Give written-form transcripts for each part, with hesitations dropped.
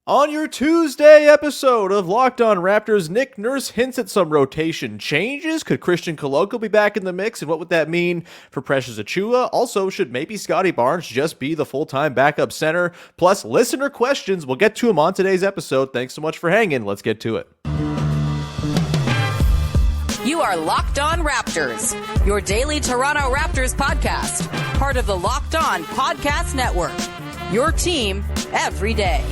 On your Tuesday episode of Locked On Raptors, Nick Nurse hints at some rotation changes. Could Chrisitan Koloko be back in the mix, and what would that mean for Precious Achiuwa? Also, should maybe Scottie Barnes just be the full-time backup center? Plus, listener questions. We'll get to them on today's episode. Thanks so much for hanging. Let's get to it. You are Locked On Raptors, your daily Toronto Raptors podcast, part of the Locked On Podcast Network, your team every day.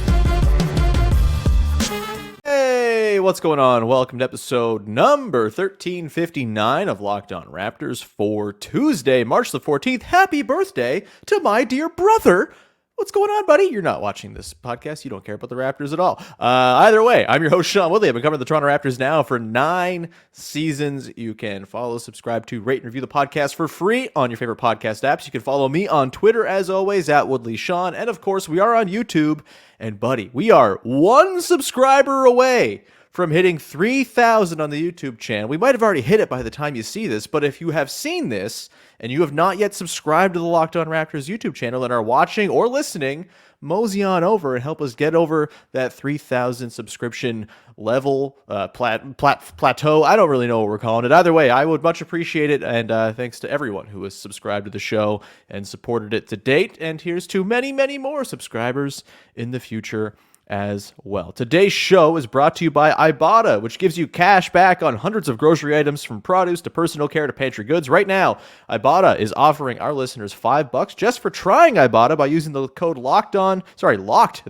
Hey, what's going on? Welcome to episode number 1359 of Locked On Raptors for Tuesday, March the 14th. Happy birthday to my dear brother. What's going on, buddy? You're not watching this podcast. You don't care about the Raptors at all. Either way, I'm your host, Sean Woodley. I've been covering the Toronto Raptors now for 9 seasons. You can follow, subscribe to, rate, and review the podcast for free on your favorite podcast apps. You can follow me on Twitter, as always, at Woodley Sean. And, of course, we are on YouTube. And, buddy, we are 1 subscriber away from hitting 3,000 on the YouTube channel. We might have already hit it by the time you see this, but if you have seen this and you have not yet subscribed to the Locked On Raptors YouTube channel and are watching or listening, mosey on over and help us get over that 3,000 subscription level, plateau. I don't really know what we're calling it. Either way, I would much appreciate it, and thanks to everyone who has subscribed to the show and supported it to date, and here's to many, many more subscribers in the future as well. Today's show is brought to you by Ibotta, which gives you cash back on hundreds of grocery items from produce to personal care to pantry goods. Right now, Ibotta is offering our listeners $5 just for trying Ibotta by using the code locked,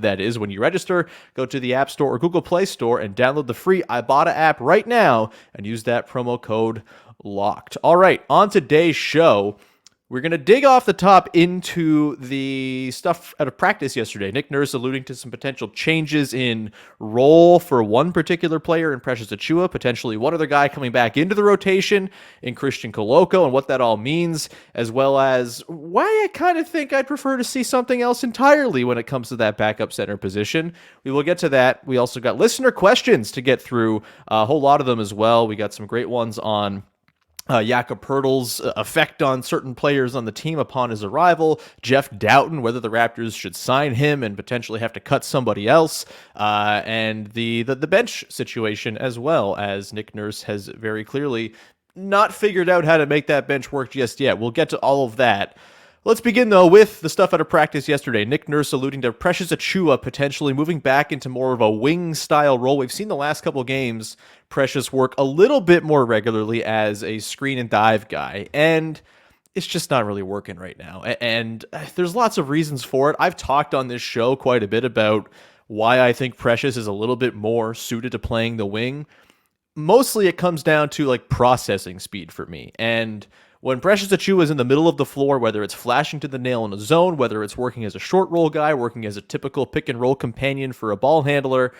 that is, when you register. Go to the App Store or Google Play Store and download the free Ibotta app right now and use that promo code LOCKED. All right, on today's show, we're going to dig off the top into the stuff out of practice yesterday. Nick Nurse alluding to some potential changes in role for one particular player in Precious Achiuwa, potentially one other guy coming back into the rotation in Chrisitan Koloko, and what that all means, as well as why I kind of think I'd prefer to see something else entirely when it comes to that backup center position. We will get to that. We also got listener questions to get through, a whole lot of them as well. We got some great ones on Siakam-Fred's effect on certain players on the team upon his arrival, Jeff Doughton, whether the Raptors should sign him and potentially have to cut somebody else, and the bench situation, as well as Nick Nurse has very clearly not figured out how to make that bench work just yet. We'll get to all of that. Let's begin, though, with the stuff out of practice yesterday. Nick Nurse alluding to Precious Achiuwa potentially moving back into more of a wing-style role. We've seen the last couple games Precious work a little bit more regularly as a screen-and-dive guy, and it's just not really working right now. And there's lots of reasons for it. I've talked on this show quite a bit about why I think Precious is a little bit more suited to playing the wing. Mostly it comes down to, like, processing speed for me, and when Precious Achiuwa is in the middle of the floor, whether it's flashing to the nail in a zone, whether it's working as a short roll guy, working as a typical pick and roll companion for a ball handler,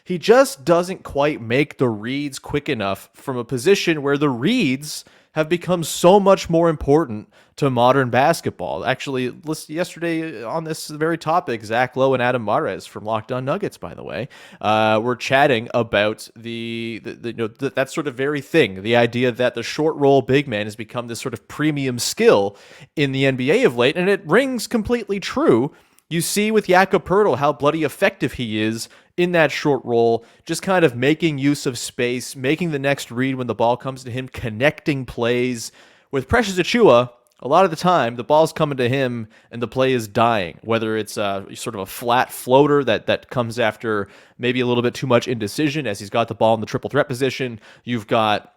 he just doesn't quite make the reads quick enough from a position where the reads have become so much more important to modern basketball. Actually, yesterday on this very topic, Zach Lowe and Adam Mares from Locked On Nuggets, by the way, were chatting about that sort of very thing, the idea that the short roll big man has become this sort of premium skill in the NBA of late, and it rings completely true. You see with Jakob how bloody effective he is in that short roll, just kind of making use of space, making the next read when the ball comes to him, connecting plays. With Precious Achiuwa, a lot of the time, the ball's coming to him and the play is dying, whether it's sort of a flat floater that comes after maybe a little bit too much indecision as he's got the ball in the triple threat position. You've got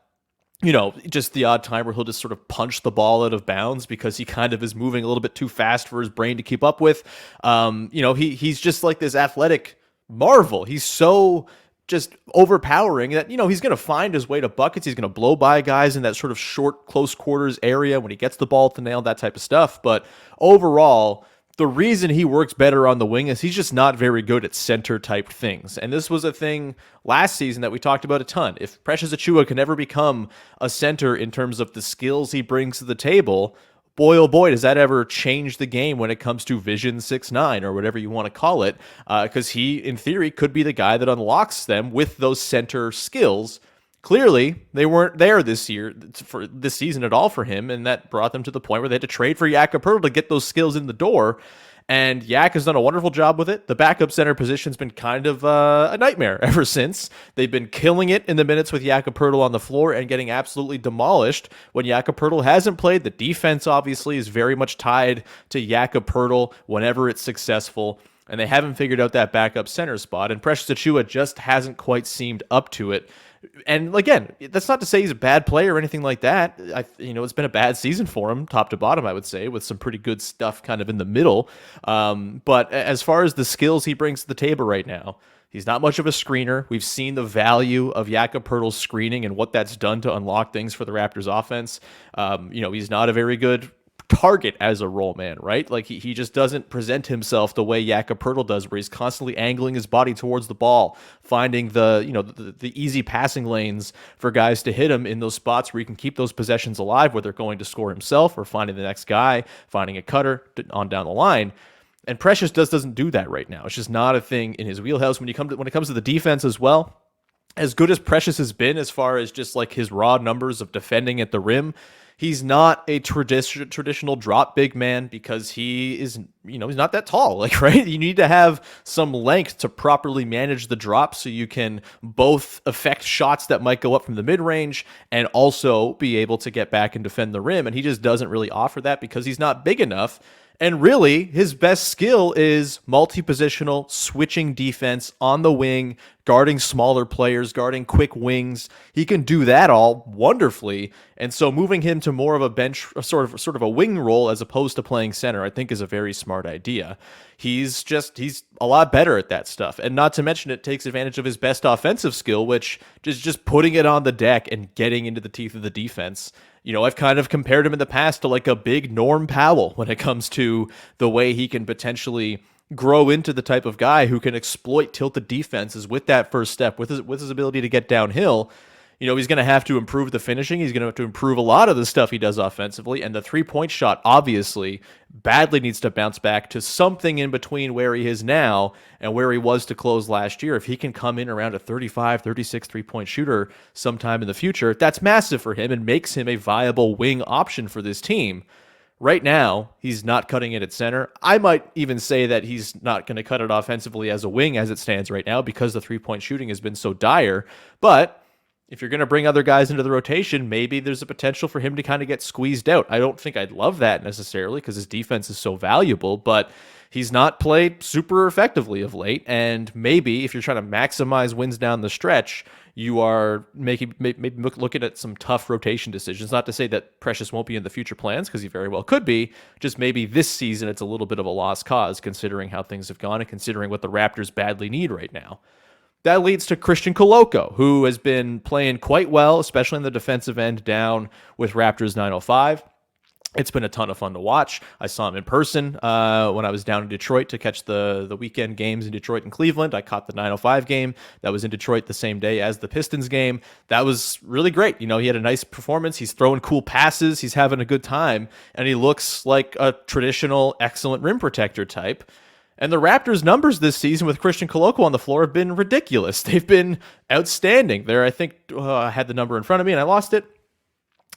just the odd time where he'll just sort of punch the ball out of bounds because he kind of is moving a little bit too fast for his brain to keep up with. He's just like this athletic marvel. He's so just overpowering that, he's going to find his way to buckets. He's going to blow by guys in that sort of short, close quarters area when he gets the ball at the nail, that type of stuff. But overall, the reason he works better on the wing is he's just not very good at center type things. And this was a thing last season that we talked about a ton. If Precious Achiuwa can ever become a center in terms of the skills he brings to the table, boy, oh boy, does that ever change the game when it comes to Vision 6-9 or whatever you want to call it. Because he, in theory, could be the guy that unlocks them with those center skills. Clearly, they weren't there this season at all for him, and that brought them to the point where they had to trade for Jakob to get those skills in the door. And Yak has done a wonderful job with it. The backup center position's been kind of a nightmare ever since. They've been killing it in the minutes with Jakob on the floor and getting absolutely demolished when Jakob hasn't played. The defense obviously is very much tied to Jakob whenever it's successful, and they haven't figured out that backup center spot, and Precious Achiuwa just hasn't quite seemed up to it. And again, that's not to say he's a bad player or anything like that. It's been a bad season for him, top to bottom, I would say, with some pretty good stuff kind of in the middle. But as far as the skills he brings to the table right now, he's not much of a screener. We've seen the value of Jakob screening and what that's done to unlock things for the Raptors offense. He's not a very good target as a roll man, right? Like he just doesn't present himself the way Jakob does, where he's constantly angling his body towards the ball, finding the easy passing lanes for guys to hit him in those spots where he can keep those possessions alive, where they're going to score himself or finding the next guy, finding a cutter on down the line. And Precious doesn't do that right now. It's just not a thing in his wheelhouse. When it comes to the defense as well, as good as Precious has been as far as just like his raw numbers of defending at the rim, he's not a traditional drop big man because he is, he's not that tall. Like, right? You need to have some length to properly manage the drop so you can both affect shots that might go up from the mid range and also be able to get back and defend the rim. And he just doesn't really offer that because he's not big enough. And really, his best skill is multi-positional, switching defense on the wing, guarding smaller players, guarding quick wings. He can do that all wonderfully. And so moving him to more of a bench, sort of a wing role as opposed to playing center, I think is a very smart idea. He's a lot better at that stuff. And not to mention it takes advantage of his best offensive skill, which is just putting it on the deck and getting into the teeth of the defense. I've kind of compared him in the past to like a big Norm Powell when it comes to the way he can potentially grow into the type of guy who can exploit tilted defenses with that first step, with his ability to get downhill. He's going to have to improve the finishing. He's going to have to improve a lot of the stuff he does offensively. And the three-point shot, obviously, badly needs to bounce back to something in between where he is now and where he was to close last year. If he can come in around a 35, 36 three-point shooter sometime in the future, that's massive for him and makes him a viable wing option for this team. Right now, he's not cutting it at center. I might even say that he's not going to cut it offensively as a wing as it stands right now because the three-point shooting has been so dire. But if you're going to bring other guys into the rotation, maybe there's a potential for him to kind of get squeezed out. I don't think I'd love that necessarily because his defense is so valuable, but he's not played super effectively of late. And maybe if you're trying to maximize wins down the stretch, you are maybe looking at some tough rotation decisions. Not to say that Precious won't be in the future plans, because he very well could be. Just maybe this season it's a little bit of a lost cause, considering how things have gone and considering what the Raptors badly need right now. That leads to Chrisitan Koloko, who has been playing quite well, especially in the defensive end down with Raptors 905. It's been a ton of fun to watch. I saw him in person when I was down in Detroit to catch the weekend games in Detroit and Cleveland. I caught the 905 game that was in Detroit the same day as the Pistons game. That was really great. He had a nice performance. He's throwing cool passes. He's having a good time, and he looks like a traditional excellent rim protector type. And the Raptors' numbers this season with Chrisitan Koloko on the floor have been ridiculous. They've been outstanding. I think I had the number in front of me and I lost it.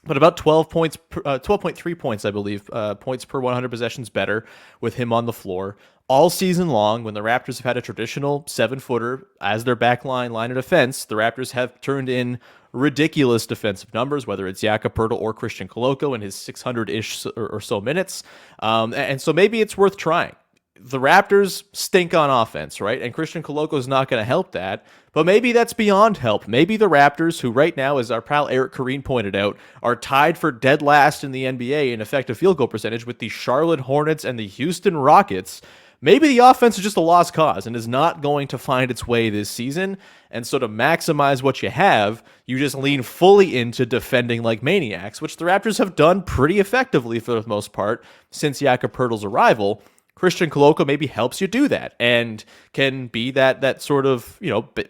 But about 12.3 points, I believe, points per 100 possessions better with him on the floor. All season long, when the Raptors have had a traditional 7-footer as their backline line of defense, the Raptors have turned in ridiculous defensive numbers, whether it's Jakob or Chrisitan Koloko in his 600-ish or so minutes. And so maybe it's worth trying. The Raptors stink on offense, right? And Chrisitan Koloko is not going to help that. But maybe that's beyond help. Maybe the Raptors, who right now, as our pal Eric Kareen pointed out, are tied for dead last in the NBA in effective field goal percentage with the Charlotte Hornets and the Houston Rockets. Maybe the offense is just a lost cause and is not going to find its way this season. And so to maximize what you have, you just lean fully into defending like maniacs, which the Raptors have done pretty effectively for the most part since Jakob Poeltl's arrival. Chrisitan Koloko maybe helps you do that and can be that sort of,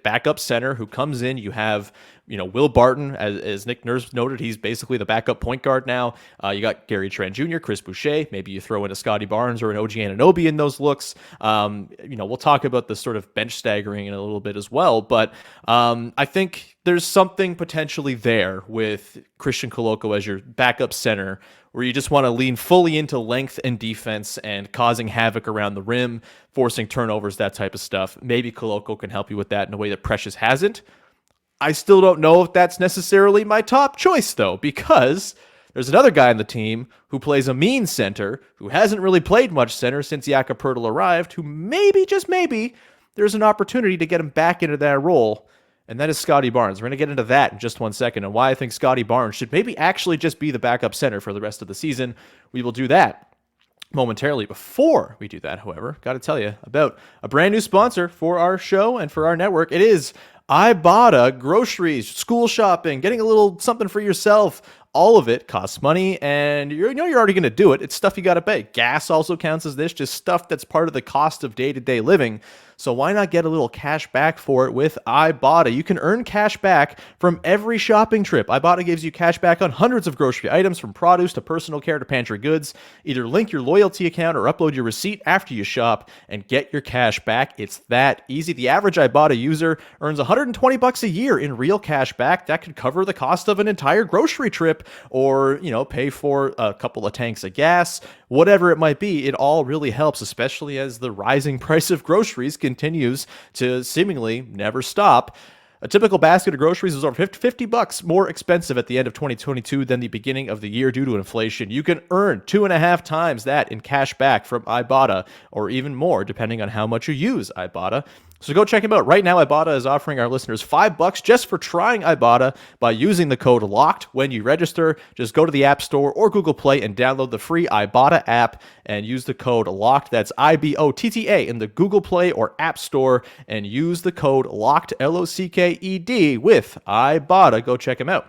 backup center who comes in. You have Will Barton, as Nick Nurse noted, he's basically the backup point guard now. You got Gary Trent Jr., Chris Boucher. Maybe you throw in a Scottie Barnes or an OG Anunoby in those looks. We'll talk about the sort of bench staggering in a little bit as well. But I think there's something potentially there with Chrisitan Koloko as your backup center, where you just want to lean fully into length and defense and causing havoc around the rim, forcing turnovers, that type of stuff. Maybe Koloko can help you with that in a way that Precious hasn't. I still don't know if that's necessarily my top choice, though, because there's another guy on the team who plays a mean center, who hasn't really played much center since Jakob arrived, who maybe, just maybe, there's an opportunity to get him back into that role, and that is Scottie Barnes. We're going to get into that in just 1 second and why I think Scottie Barnes should maybe actually just be the backup center for the rest of the season. We will do that momentarily. Before we do that, however, got to tell you about a brand new sponsor for our show and for our network. It is Ibotta. Groceries, school shopping, getting a little something for yourself. All of it costs money, and you're already going to do it. It's stuff you got to pay. Gas also counts as this, just stuff that's part of the cost of day-to-day living. So why not get a little cash back for it with Ibotta? You can earn cash back from every shopping trip. Ibotta gives you cash back on hundreds of grocery items, from produce to personal care to pantry goods. Either link your loyalty account or upload your receipt after you shop and get your cash back. It's that easy. The average Ibotta user earns $120 a year in real cash back. That could cover the cost of an entire grocery trip, or pay for a couple of tanks of gas, whatever it might be. It all really helps, especially as the rising price of groceries continues to seemingly never stop. A typical basket of groceries is over $50 more expensive at the end of 2022 than the beginning of the year due to inflation. You can earn 2.5 times that in cash back from Ibotta, or even more depending on how much you use Ibotta. So go check him out. Right now, Ibotta is offering our listeners $5 just for trying Ibotta by using the code LOCKED when you register. Just go to the App Store or Google Play and download the free Ibotta app and use the code LOCKED. That's IBOTTA in the Google Play or App Store, and use the code LOCKED, LOCKED, with Ibotta. Go check him out.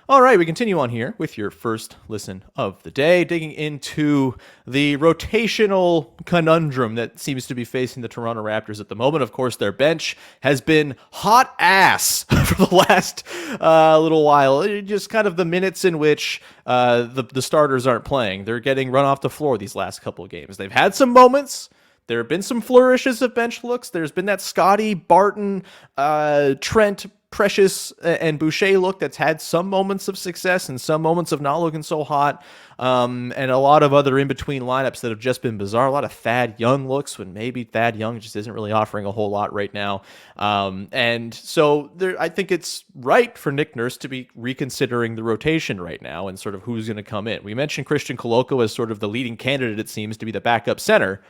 All right, we continue on here with your first listen of the day, digging into the rotational conundrum that seems to be facing the Toronto Raptors at the moment. Of course, their bench has been hot ass for the last little while. Just kind of the minutes in which the starters aren't playing. They're getting run off the floor these last couple of games. They've had some moments. There have been some flourishes of bench looks. There's been that Scottie, Barton, Trent, Precious, and Boucher look that's had some moments of success and some moments of not looking so hot, and a lot of other in-between lineups that have just been bizarre. A lot of Thad Young looks when maybe Thad Young just isn't really offering a whole lot right now. And so I think it's right for Nick Nurse to be reconsidering the rotation right now and sort of who's going to come in. We mentioned Chrisitan Koloko as sort of the leading candidate, it seems, to be the backup center.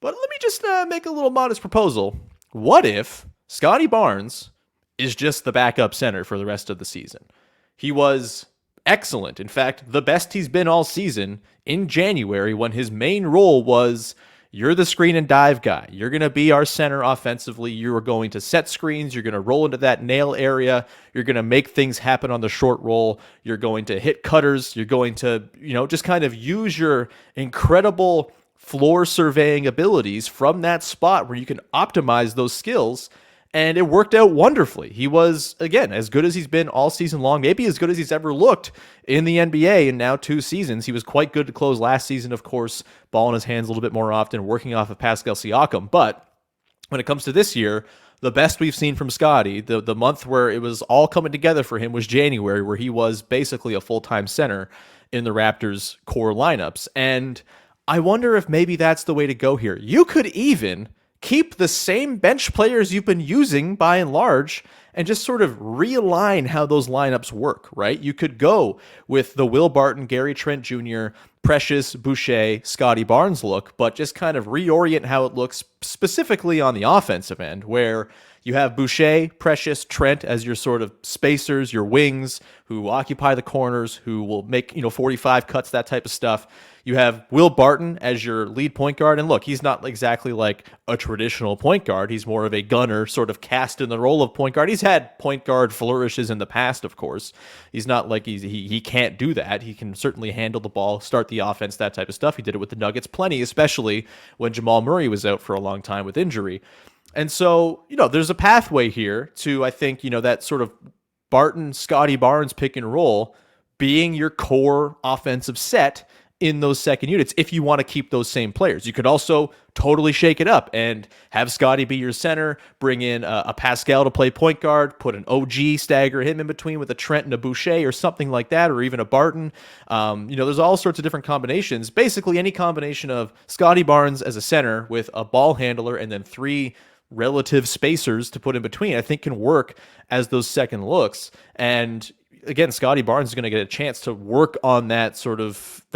But let me just make a little modest proposal. What if Scottie Barnes is just the backup center for the rest of the season? He was excellent. In fact, the best he's been all season in January, when his main role was, you're the screen and dive guy. You're going to be our center offensively. You are going to set screens. You're going to roll into that nail area. You're going to make things happen on the short roll. You're going to hit cutters. You're going to, just kind of use your incredible floor surveying abilities from that spot where you can optimize those skills. And it worked out wonderfully. He was, again, as good as he's been all season long, maybe as good as he's ever looked in the NBA in now 2 seasons. He was quite good to close last season, of course, ball in his hands a little bit more often, working off of Pascal Siakam. But when it comes to this year, the best we've seen from Scottie, the month where it was all coming together for him, was January, where he was basically a full-time center in the Raptors' core lineups. And I wonder if maybe that's the way to go here. You could even keep the same bench players you've been using by and large and just sort of realign how those lineups work, right? You could go with the Will Barton, Gary Trent Jr., Precious, Boucher, Scottie Barnes look, but just kind of reorient how it looks specifically on the offensive end, where you have Boucher, Precious, Trent as your sort of spacers, your wings who occupy the corners, who will make, 45 cuts, that type of stuff. You have Will Barton as your lead point guard. And look, he's not exactly like a traditional point guard. He's more of a gunner, sort of cast in the role of point guard. He's had point guard flourishes in the past, of course. He's not like he can't do that. He can certainly handle the ball, start the offense, that type of stuff. He did it with the Nuggets plenty, especially when Jamal Murray was out for a long time with injury. And so, there's a pathway here to, I think, that sort of Barton, Scottie Barnes pick and roll being your core offensive set in those second units if you want to keep those same players. You could also totally shake it up and have Scottie be your center, bring in a Pascal to play point guard, put an OG, stagger him in between with a Trent and a Boucher or something like that, or even a Barton. There's all sorts of different combinations. Basically, any combination of Scottie Barnes as a center with a ball handler and then 3 relative spacers to put in between, I think can work as those second looks. And again, Scottie Barnes is going to get a chance to work on that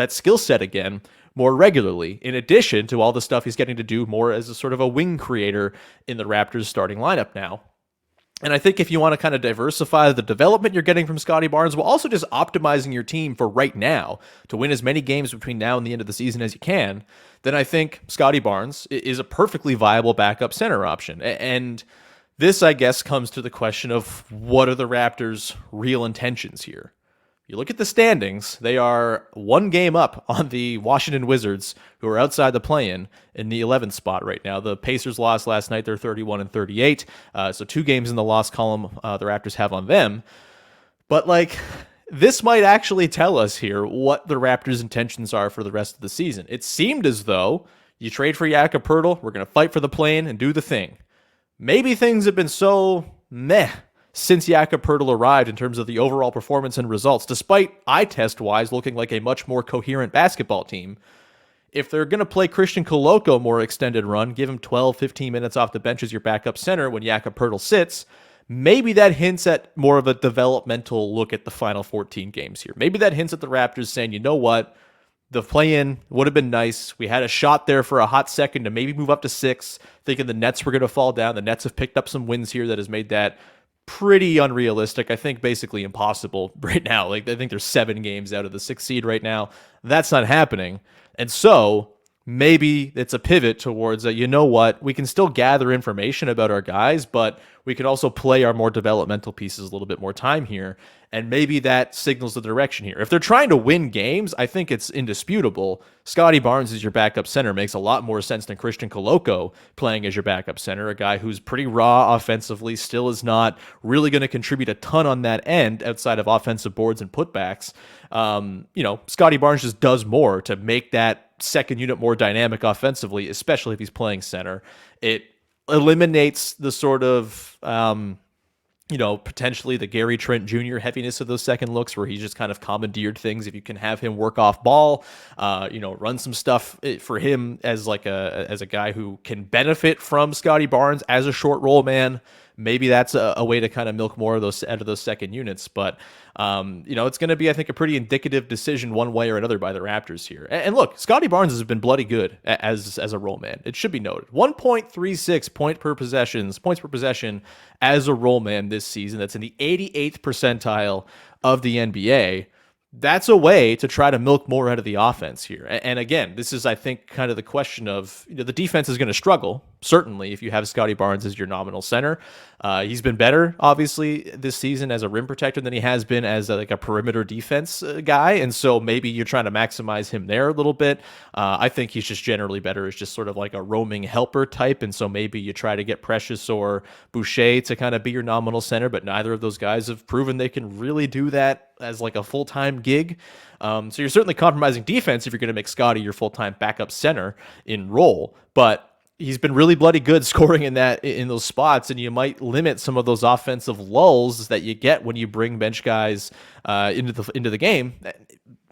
skill set again more regularly, in addition to all the stuff he's getting to do more as a sort of a wing creator in the Raptors starting lineup now. And I think if you want to kind of diversify the development you're getting from Scottie Barnes, while also just optimizing your team for right now to win as many games between now and the end of the season as you can, then I think Scottie Barnes is a perfectly viable backup center option. And this, I guess, comes to the question of what are the Raptors' real intentions here? You look at the standings, they are 1 game up on the Washington Wizards, who are outside the play-in in the 11th spot right now. The Pacers lost last night. They're 31-38. So 2 games in the loss column the Raptors have on them. But, this might actually tell us here what the Raptors' intentions are for the rest of the season. It seemed as though you trade for Jakob, we're going to fight for the play-in and do the thing. Maybe things have been so meh since Jakob arrived in terms of the overall performance and results, despite eye test-wise looking like a much more coherent basketball team. If they're going to play Chrisitan Koloko more extended run, give him 12, 15 minutes off the bench as your backup center when Jakob sits, maybe that hints at more of a developmental look at the final 14 games here. Maybe that hints at the Raptors saying, you know what? The play-in would have been nice. We had a shot there for a hot second to maybe move up to 6, thinking the Nets were going to fall down. The Nets have picked up some wins here that has made that pretty unrealistic. I think basically impossible right now. I think there's 7 games out of the 6th seed right now. That's not happening. And so maybe it's a pivot towards you know what? We can still gather information about our guys, but we can also play our more developmental pieces a little bit more time here. And maybe that signals the direction here. If they're trying to win games, I think it's indisputable. Scottie Barnes as your backup center makes a lot more sense than Chrisitan Koloko playing as your backup center, a guy who's pretty raw offensively, still is not really going to contribute a ton on that end outside of offensive boards and putbacks. Scottie Barnes just does more to make that second unit more dynamic offensively, especially if he's playing center. It eliminates the sort of potentially the Gary Trent Jr. heaviness of those second looks where he's just kind of commandeered things. If you can have him work off ball, run some stuff for him as a guy who can benefit from Scottie Barnes as a short roll man, maybe that's a way to kind of milk more of those out of those second units. But it's going to be, I think, a pretty indicative decision one way or another by the Raptors here. And look, Scottie Barnes has been bloody good as a roll man. It should be noted. 1.36 points per possession as a roll man this season. That's in the 88th percentile of the NBA. That's a way to try to milk more out of the offense here. And again, this is, I think, kind of the question of, the defense is going to struggle, certainly, if you have Scottie Barnes as your nominal center. He's been better, obviously, this season as a rim protector than he has been as a perimeter defense guy. And so maybe you're trying to maximize him there a little bit. I think he's just generally better as just sort of like a roaming helper type. And so maybe you try to get Precious or Boucher to kind of be your nominal center, but neither of those guys have proven they can really do that as like a full-time gig. So you're certainly compromising defense if you're going to make Scottie your full-time backup center in role, but he's been really bloody good scoring in those spots, and you might limit some of those offensive lulls that you get when you bring bench guys into the game.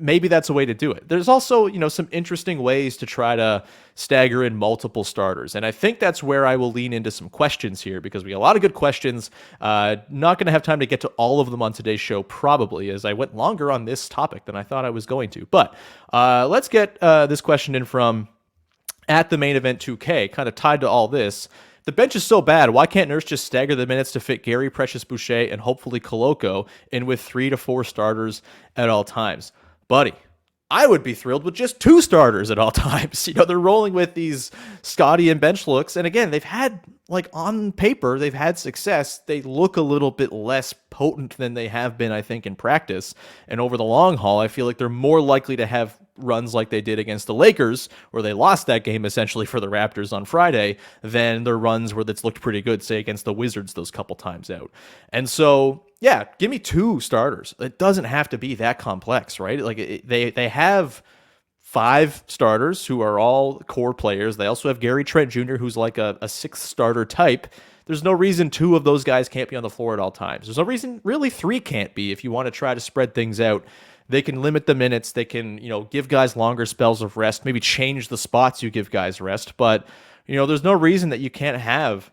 Maybe that's a way to do it. There's also, some interesting ways to try to stagger in multiple starters. And I think that's where I will lean into some questions here, because we got a lot of good questions. Not going to have time to get to all of them on today's show, probably, as I went longer on this topic than I thought I was going to. But let's get this question in from at the main event 2K, kind of tied to all this. The bench is so bad, why can't Nurse just stagger the minutes to fit Gary, Precious, Boucher, and hopefully Koloko in with 3 to 4 starters at all times? Buddy, I would be thrilled with just 2 starters at all times. They're rolling with these Scottie and bench looks. And again, they've had, like, on paper, they've had success. They look a little bit less potent than they have been, I think, in practice. And over the long haul, I feel like they're more likely to have runs like they did against the Lakers, where they lost that game essentially for the Raptors on Friday, than their runs where that's looked pretty good, say, against the Wizards those couple times out. And so, yeah, give me 2 starters. It doesn't have to be that complex, right? Like, they have 5 starters who are all core players. They also have Gary Trent Jr., who's like a 6th starter type. There's no reason 2 of those guys can't be on the floor at all times. There's no reason really 3 can't be if you want to try to spread things out. They can limit the minutes. They can, give guys longer spells of rest, maybe change the spots you give guys rest. But, there's no reason that you can't have,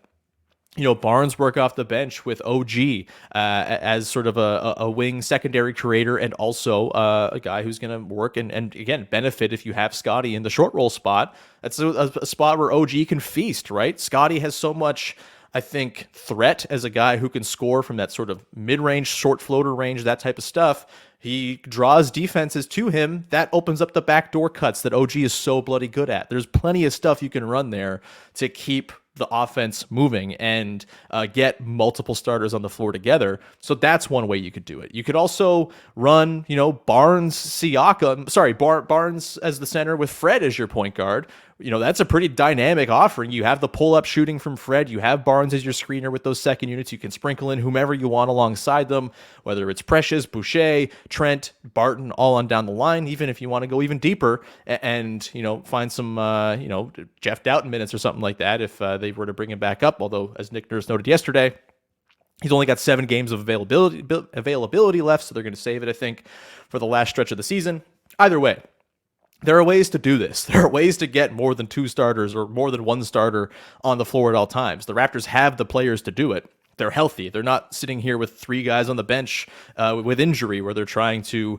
Barnes work off the bench with OG as sort of a wing secondary creator, and also a guy who's going to work and again, benefit if you have Scottie in the short roll spot. That's a spot where OG can feast, right? Scottie has so much, I think, threat as a guy who can score from that sort of mid-range, short floater range, that type of stuff. He draws defenses to him. That opens up the backdoor cuts that OG is so bloody good at. There's plenty of stuff you can run there to keep the offense moving and get multiple starters on the floor together. So that's one way you could do it. You could also run, Barnes as the center with Fred as your point guard. That's a pretty dynamic offering. You have the pull-up shooting from Fred. You have Barnes as your screener with those second units. You can sprinkle in whomever you want alongside them, whether it's Precious, Boucher, Trent, Barton, all on down the line, even if you want to go even deeper and find some, Jeff Doughton minutes or something like that if they were to bring him back up. Although, as Nick Nurse noted yesterday, he's only got 7 games of availability left, so they're going to save it, I think, for the last stretch of the season. Either way, there are ways to do this. There are ways to get more than 2 starters or more than 1 starter on the floor at all times. The Raptors have the players to do it. They're healthy. They're not sitting here with 3 guys on the bench with injury where they're trying to,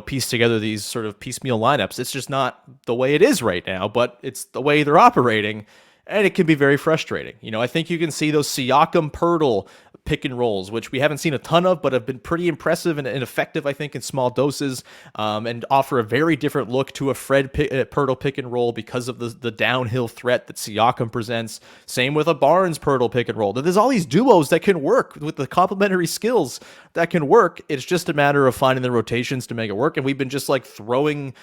piece together these sort of piecemeal lineups. It's just not the way it is right now, but it's the way they're operating. And it can be very frustrating. I think you can see those Siakam-Pirtle pick and rolls, which we haven't seen a ton of, but have been pretty impressive and effective, I think, in small doses, and offer a very different look to a Pirtle pick and roll because of the downhill threat that Siakam presents. Same with a Barnes-Pirtle pick and roll. There's all these duos that can work with the complementary skills that can work. It's just a matter of finding the rotations to make it work. And we've been just like throwing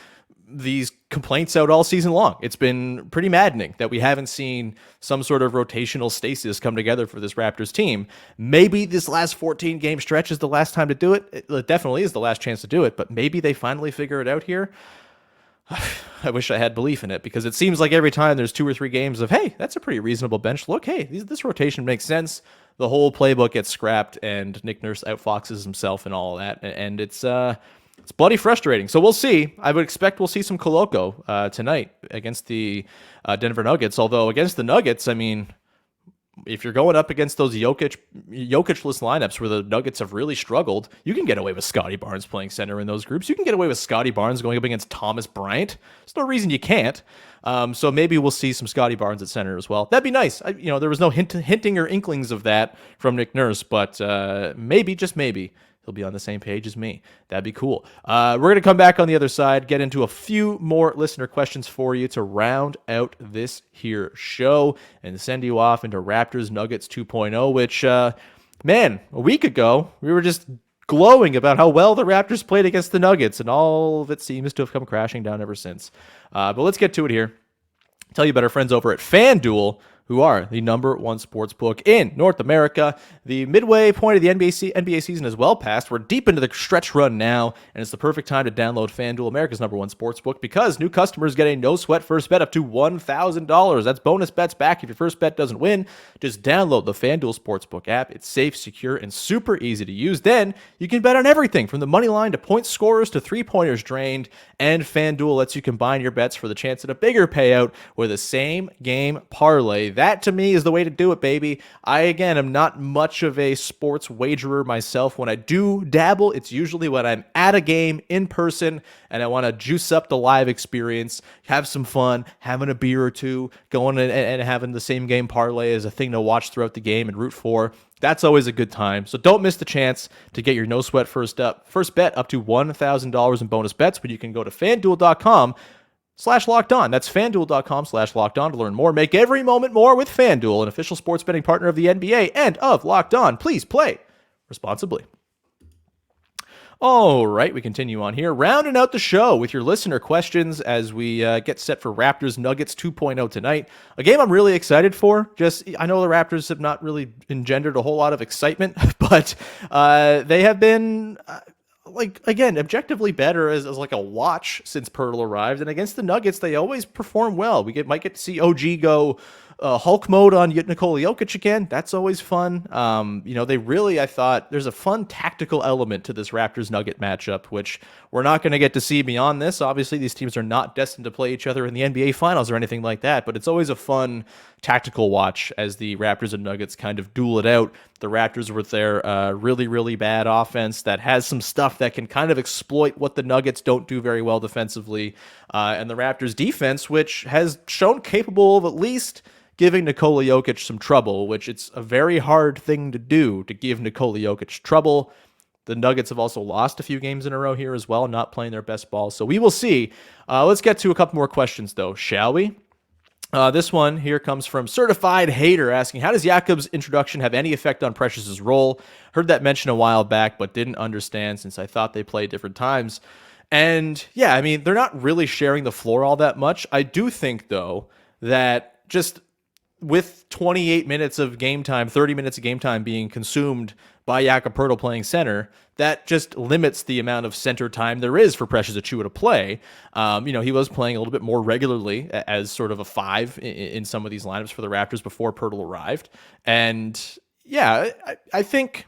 these complaints out all season long. It's been pretty maddening that we haven't seen some sort of rotational stasis come together for this Raptors team. Maybe this last 14 game stretch is the last time to do it. It definitely is the last chance to do it, but maybe they finally figure it out here. I wish I had belief in it, because it seems like every time there's 2 or 3 games of, hey, that's a pretty reasonable bench look. Hey, this rotation makes sense. The whole playbook gets scrapped and Nick Nurse outfoxes himself and all of that. And it's bloody frustrating. So we'll see. I would expect we'll see some Koloko tonight against the Denver Nuggets. Although against the Nuggets, I mean, if you're going up against those Jokic-less lineups where the Nuggets have really struggled, you can get away with Scottie Barnes playing center in those groups. You can get away with Scottie Barnes going up against Thomas Bryant. There's no reason you can't. So maybe we'll see some Scottie Barnes at center as well. That'd be nice. There was no hinting or inklings of that from Nick Nurse, but maybe, just maybe, he'll be on the same page as me. That'd be cool. We're going to come back on the other side, get into a few more listener questions for you to round out this here show and send you off into Raptors Nuggets 2.0, which, a week ago, we were just glowing about how well the Raptors played against the Nuggets, and all of it seems to have come crashing down ever since. But let's get to it here. Tell you about our friends over at FanDuel, who are the #1 sportsbook in North America. The midway point of the NBA season is well past. We're deep into the stretch run now, and it's the perfect time to download FanDuel, America's #1 sportsbook, because new customers get a no-sweat first bet up to $1,000. That's bonus bets back if your first bet doesn't win. Just download the FanDuel Sportsbook app. It's safe, secure, and super easy to use. Then you can bet on everything from the money line to point scorers to three-pointers drained, and FanDuel lets you combine your bets for the chance at a bigger payout with a same-game parlay. That to me is the way to do it, baby. I, again, am not much of a sports wagerer myself. When I do dabble, it's usually when I'm at a game in person and I want to juice up the live experience, have some fun, having a beer or two, going and having the same game parlay as a thing to watch throughout the game and root for. That's always a good time. So don't miss the chance to get your no sweat first bet up to $1,000 in bonus bets when you can go to FanDuel.com/lockedon. That's FanDuel.com/lockedon to learn more. Make every moment more with FanDuel, an official sports betting partner of the NBA and of Locked On. Please play responsibly. All right, we continue on here. Rounding out the show with your listener questions as we get set for Raptors Nuggets 2.0 tonight. A game I'm really excited for. I know the Raptors have not really engendered a whole lot of excitement, but they have been... again, objectively better as like a watch since Pirtle arrived. And against the Nuggets, they always perform well. Might get to see OG go Hulk mode on Nikola Jokic again. That's always fun. I thought there's a fun tactical element to this Raptors-Nugget matchup, which we're not going to get to see beyond this. Obviously, these teams are not destined to play each other in the NBA Finals or anything like that, but it's always a fun tactical watch as the Raptors and Nuggets kind of duel it out. The Raptors with their really, really bad offense that has some stuff that can kind of exploit what the Nuggets don't do very well defensively, and the Raptors defense, which has shown capable of at least giving Nikola Jokic some trouble, which it's a very hard thing to do, to give Nikola Jokic trouble. The Nuggets have also lost a few games in a row here as well, not playing their best ball. So we will see. Let's get to a couple more questions, though, shall we? This one here comes from Certified Hater asking, how does Jakob's introduction have any effect on Precious's role? Heard that mentioned a while back, but didn't understand since I thought they played different times. And yeah, I mean, they're not really sharing the floor all that much. I do think, though, that just with 28 minutes of game time, 30 minutes of game time being consumed by Jakob Poeltl playing center, that just limits the amount of center time there is for Precious Achiuwa to play. He was playing a little bit more regularly as sort of a 5 in some of these lineups for the Raptors before Poeltl arrived. And yeah, I think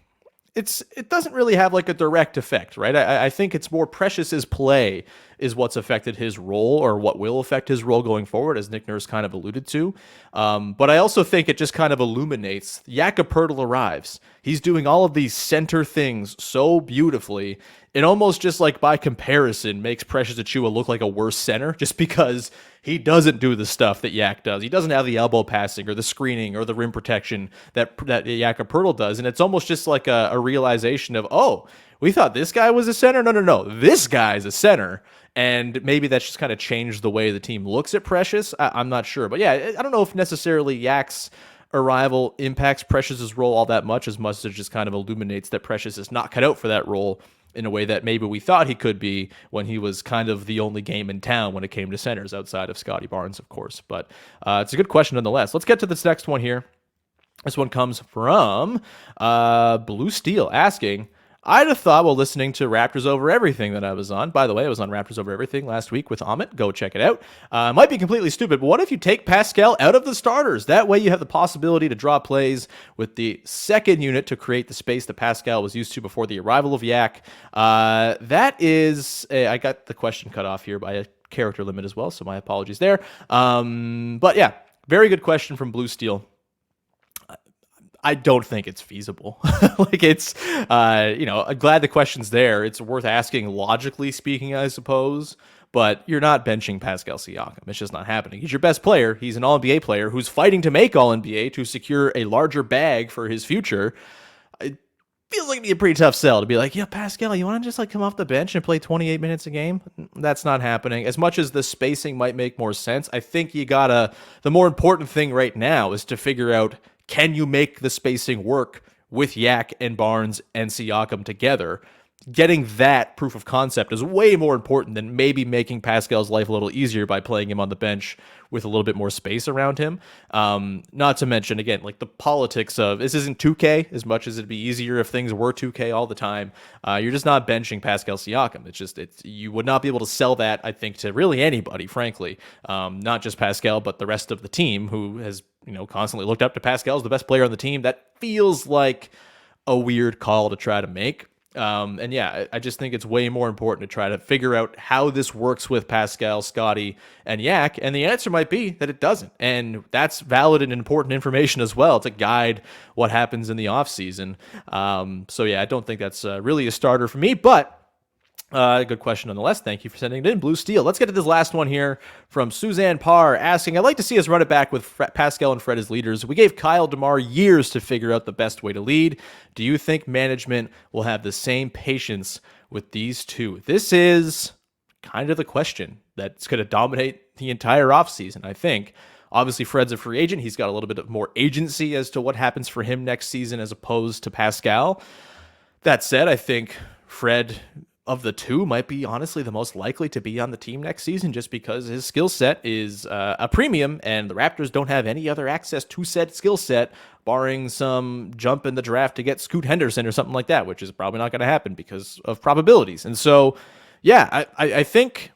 it doesn't really have like a direct effect, right? I think it's more Precious's play is what's affected his role, or what will affect his role going forward, as Nick Nurse kind of alluded to. But I also think it just kind of illuminates. Jakob Poeltl arrives. He's doing all of these center things so beautifully. It almost just like by comparison makes Precious Achiuwa look like a worse center, just because he doesn't do the stuff that Yak does. He doesn't have the elbow passing or the screening or the rim protection that Jakob Poeltl does. And it's almost just like a realization of, oh, we thought this guy was a center? No. This guy's a center. And maybe that's just kind of changed the way the team looks at Precious. I'm not sure. But yeah, I don't know if necessarily Yak's arrival impacts Precious's role all that much as it just kind of illuminates that Precious is not cut out for that role in a way that maybe we thought he could be when he was kind of the only game in town when it came to centers outside of Scottie Barnes, of course. But it's a good question nonetheless. Let's get to this next one here. This one comes from Blue Steel asking, I'd have thought while listening to Raptors Over Everything that I was on. By the way, I was on Raptors Over Everything last week with Amit. Go check it out. Might be completely stupid, but what if you take Pascal out of the starters? That way you have the possibility to draw plays with the second unit to create the space that Pascal was used to before the arrival of Yak. That is... I got the question cut off here by a character limit as well, so my apologies there. But yeah, very good question from Blue Steel. I don't think it's feasible. I'm glad the question's there. It's worth asking logically speaking, I suppose, but you're not benching Pascal Siakam. It's just not happening. He's your best player. He's an All-NBA player who's fighting to make All-NBA to secure a larger bag for his future. It feels like it'd be a pretty tough sell to be like, yeah, Pascal, you want to just like come off the bench and play 28 minutes a game? That's not happening. As much as the spacing might make more sense, I think the more important thing right now is to figure out, can you make the spacing work with Yak and Barnes and Siakam together? Getting that proof of concept is way more important than maybe making Pascal's life a little easier by playing him on the bench with a little bit more space around him. Not to mention, again, like the politics of this isn't 2K as much as it'd be easier if things were 2K all the time. You're just not benching Pascal Siakam. You would not be able to sell that, I think, to really anybody, frankly. Not just Pascal, but the rest of the team who has, constantly looked up to Pascal as the best player on the team. That feels like a weird call to try to make. And yeah, I just think it's way more important to try to figure out how this works with Pascal, Scottie, and Yak. And the answer might be that it doesn't. And that's valid and important information as well to guide what happens in the offseason. So yeah, I don't think that's really a starter for me, but good question nonetheless. Thank you for sending it in, Blue Steel. Let's get to this last one here from Suzanne Parr asking, I'd like to see us run it back with Pascal and Fred as leaders. We gave Kyle DeMar years to figure out the best way to lead. Do you think management will have the same patience with these two? This is kind of the question that's going to dominate the entire offseason, I think. Obviously, Fred's a free agent. He's got a little bit of more agency as to what happens for him next season as opposed to Pascal. That said, I think Fred, of the two, might be honestly the most likely to be on the team next season just because his skill set is a premium and the Raptors don't have any other access to said skill set, barring some jump in the draft to get Scoot Henderson or something like that, which is probably not going to happen because of probabilities. And so, yeah, I think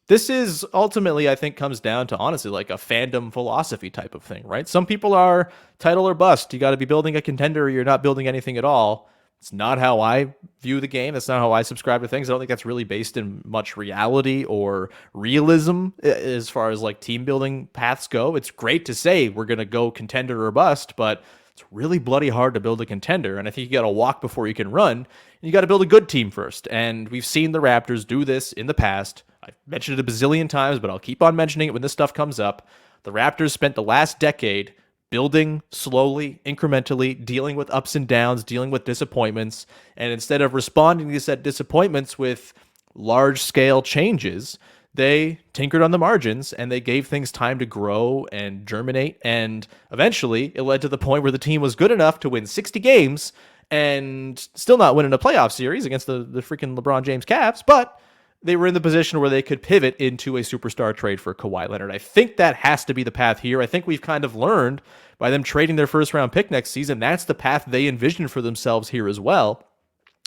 this is ultimately, I think, comes down to honestly like a fandom philosophy type of thing, right? Some people are title or bust. You got to be building a contender or you're not building anything at all. It's not how I view the game. That's not how I subscribe to things. I don't think that's really based in much reality or realism as far as like team building paths go. It's great to say we're going to go contender or bust, but it's really bloody hard to build a contender. And I think you got to walk before you can run. And you got to build a good team first. And we've seen the Raptors do this in the past. I've mentioned it a bazillion times, but I'll keep on mentioning it when this stuff comes up. The Raptors spent the last decade building slowly, incrementally, dealing with ups and downs, dealing with disappointments. And instead of responding to said disappointments with large-scale changes, they tinkered on the margins and they gave things time to grow and germinate. And eventually, it led to the point where the team was good enough to win 60 games and still not win in a playoff series against the freaking LeBron James Cavs, but they were in the position where they could pivot into a superstar trade for Kawhi Leonard. I think that has to be the path here. I think we've kind of learned by them trading their first round pick next season, that's the path they envision for themselves here as well.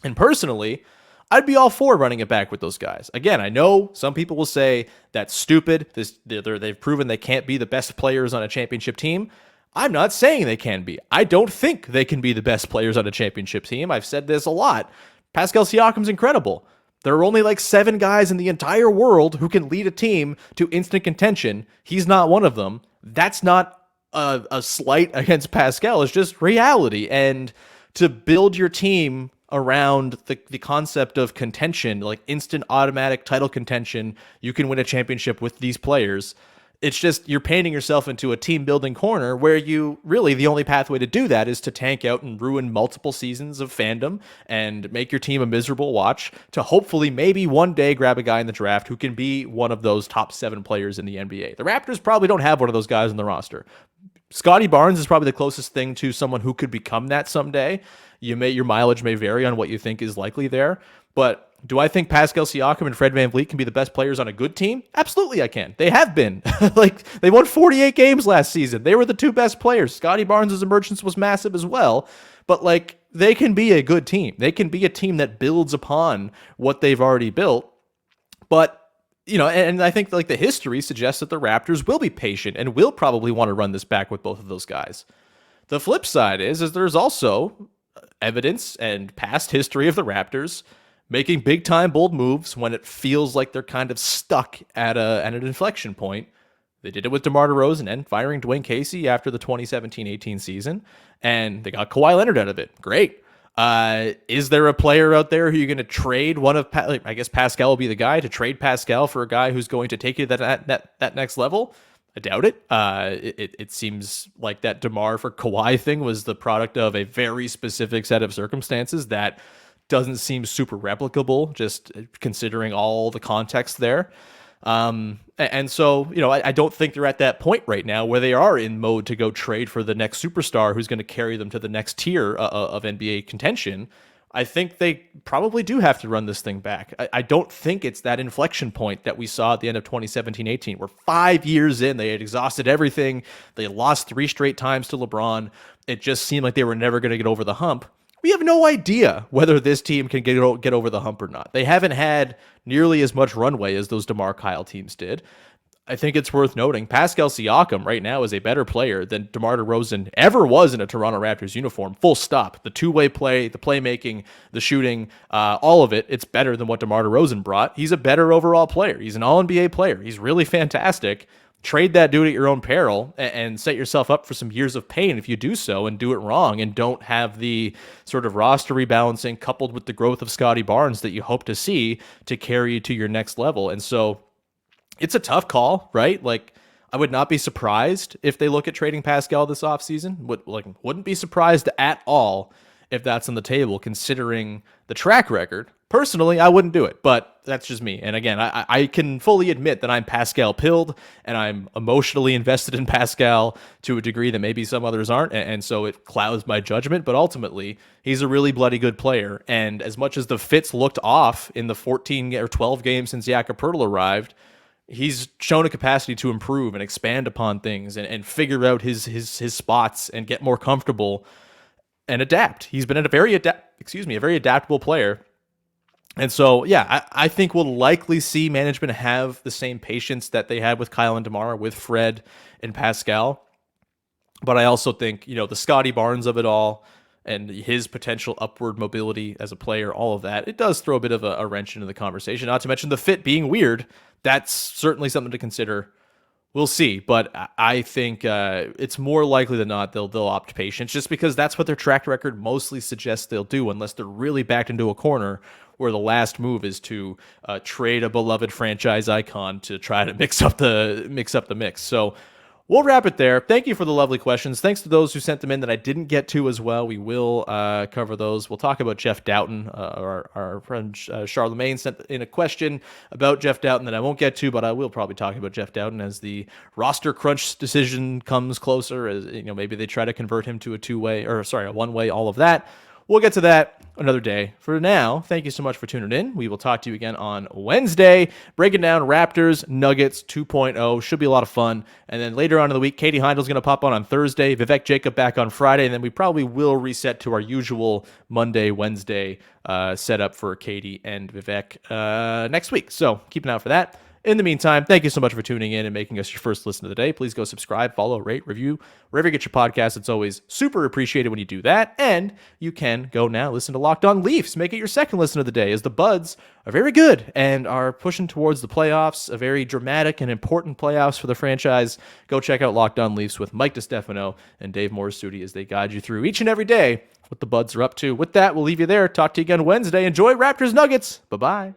And personally, I'd be all for running it back with those guys. Again, I know some people will say that's stupid. They've proven they can't be the best players on a championship team. I'm not saying they can be. I don't think they can be the best players on a championship team. I've said this a lot. Pascal Siakam's incredible. There are only like 7 guys in the entire world who can lead a team to instant contention. He's not one of them. That's not a slight against Pascal. It's just reality. And to build your team around the concept of contention, like instant automatic title contention, you can win a championship with these players. It's just you're painting yourself into a team building corner where you really the only pathway to do that is to tank out and ruin multiple seasons of fandom and make your team a miserable watch to hopefully maybe one day grab a guy in the draft who can be one of those top 7 players in the NBA. The Raptors probably don't have one of those guys on the roster. Scottie Barnes is probably the closest thing to someone who could become that someday. Your mileage may vary on what you think is likely there, but do I think Pascal Siakam and Fred VanVleet can be the best players on a good team? Absolutely I can. They have been. Like, they won 48 games last season. They were the 2 best players. Scottie Barnes' emergence was massive as well. But, like, they can be a good team. They can be a team that builds upon what they've already built. But, you know, and I think, like, the history suggests that the Raptors will be patient and will probably want to run this back with both of those guys. The flip side is there's also evidence and past history of the Raptors making big-time bold moves when it feels like they're kind of stuck at an inflection point. They did it with DeMar DeRozan and firing Dwayne Casey after the 2017-18 season, and they got Kawhi Leonard out of it. Great. Is there a player out there who you're going to trade one of? I guess Pascal will be the guy to trade Pascal for a guy who's going to take you to that next level. I doubt it. It seems like that DeMar for Kawhi thing was the product of a very specific set of circumstances that doesn't seem super replicable, just considering all the context there. And so, you know, I don't think they're at that point right now where they are in mode to go trade for the next superstar who's going to carry them to the next tier of NBA contention. I think they probably do have to run this thing back. I don't think it's that inflection point that we saw at the end of 2017-18, where 5 years in, they had exhausted everything. They lost 3 straight times to LeBron. It just seemed like they were never going to get over the hump. We have no idea whether this team can get over the hump or not. They haven't had nearly as much runway as those DeMar Kyle teams did. I think it's worth noting Pascal Siakam right now is a better player than DeMar DeRozan ever was in a Toronto Raptors uniform. Full stop. The two-way play, the playmaking, the shooting, all of it, it's better than what DeMar DeRozan brought. He's a better overall player. He's an all-NBA player. He's really fantastic. Trade that dude at your own peril and set yourself up for some years of pain if you do so and do it wrong and don't have the sort of roster rebalancing coupled with the growth of Scottie Barnes that you hope to see to carry you to your next level. And so it's a tough call, right? Like, I would not be surprised if they look at trading Pascal this offseason. Wouldn't be surprised at all if that's on the table, considering the track record. Personally, I wouldn't do it, but that's just me. And again, I can fully admit that I'm Pascal pilled, and I'm emotionally invested in Pascal to a degree that maybe some others aren't, and so it clouds my judgment. But ultimately, he's a really bloody good player, and as much as the fits looked off in the 14 or 12 games since Siakam-Fred arrived, he's shown a capacity to improve and expand upon things and figure out his spots and get more comfortable and adapt. He's been a very adaptable player. And so, yeah, I think we'll likely see management have the same patience that they had with Kyle and DeMar, with Fred and Pascal. But I also think, the Scottie Barnes of it all and his potential upward mobility as a player, all of that, it does throw a bit of a wrench into the conversation. Not to mention the fit being weird. That's certainly something to consider. We'll see, but I think it's more likely than not they'll opt patience, just because that's what their track record mostly suggests they'll do, unless they're really backed into a corner where the last move is to trade a beloved franchise icon to try to mix up the mix. So we'll wrap it there. Thank you for the lovely questions. Thanks to those who sent them in that I didn't get to as well. We will cover those. We'll talk about Jeff Doughton. Our friend Charlemagne sent in a question about Jeff Doughton that I won't get to, but I will probably talk about Jeff Doughton as the roster crunch decision comes closer. As maybe they try to convert him to a one-way, all of that. We'll get to that another day. For now, thank you so much for tuning in. We will talk to you again on Wednesday, breaking down Raptors Nuggets 2.0. Should be a lot of fun. And then later on in the week, Katie Heindel's going to pop on Thursday, Vivek Jacob back on Friday, and then we probably will reset to our usual Monday, Wednesday setup for Katie and Vivek next week. So keep an eye out for that. In the meantime, thank you so much for tuning in and making us your first listen of the day. Please go subscribe, follow, rate, review, wherever you get your podcasts. It's always super appreciated when you do that. And you can go now listen to Locked On Leafs. Make it your second listen of the day, as the Buds are very good and are pushing towards the playoffs, a very dramatic and important playoffs for the franchise. Go check out Locked On Leafs with Mike DiStefano and Dave Morrisudi as they guide you through each and every day what the Buds are up to. With that, we'll leave you there. Talk to you again Wednesday. Enjoy Raptors Nuggets. Bye-bye.